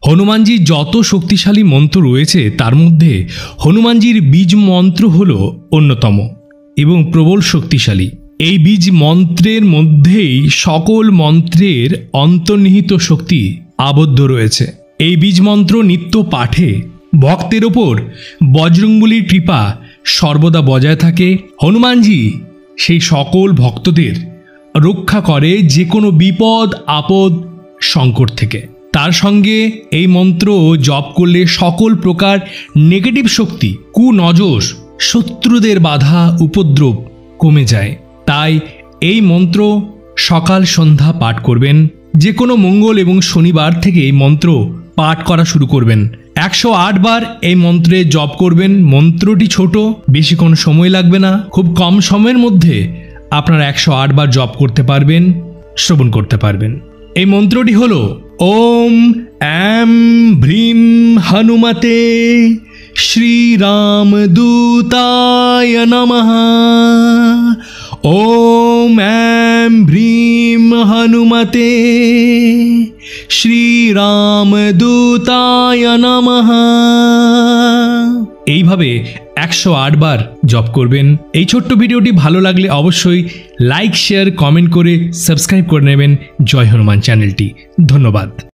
হনুমানজির যত শক্তিশালী মন্ত্র রয়েছে তার মধ্যে হনুমানজির বীজ মন্ত্র হল অন্যতম এবং প্রবল শক্তিশালী। এই বীজ মন্ত্রের মধ্যেই সকল মন্ত্রের অন্তর্নিহিত শক্তি আবদ্ধ রয়েছে। এই বীজ মন্ত্র নিত্য পাঠে ভক্তের ওপর বজরংবলীর কৃপা সর্বদা বজায় থাকে। হনুমানজি সেই সকল ভক্তদের রক্ষা করে যে কোনো বিপদ আপদ সংকট থেকে। তার সঙ্গে এই মন্ত্র জপ করলে সকল প্রকার নেগেটিভ শক্তি, কুনজর, শত্রুদের বাধা উপদ্রব কমে যায়। তাই এই মন্ত্র সকাল সন্ধ্যা পাঠ করবেন। যে কোনো মঙ্গল এবং শনিবার থেকে এই মন্ত্র পাঠ করা শুরু করবেন। 108 বার এই মন্ত্রে জপ করবেন। মন্ত্রটি ছোট, বেশিক্ষণ সময় লাগবে না। খুব কম সময়ের মধ্যে আপনারা 108 বার জপ করতে পারবেন, শ্রবণ করতে পারবেন। এই মন্ত্রটি হল ওম এম ভ্রীম হনুমতে শ্রীরামদূতায় নমঃ। ওম এম ভ্রীম হনুমতে শ্রীরামদূতায় নমঃ। এইভাবে 108 বার জপ করবেন। এই ছোট্ট ভিডিওটি ভালো লাগলে অবশ্যই লাইক, শেয়ার, কমেন্ট করে সাবস্ক্রাইব করে নেবেন জয় হনুমান চ্যানেলটি। ধন্যবাদ।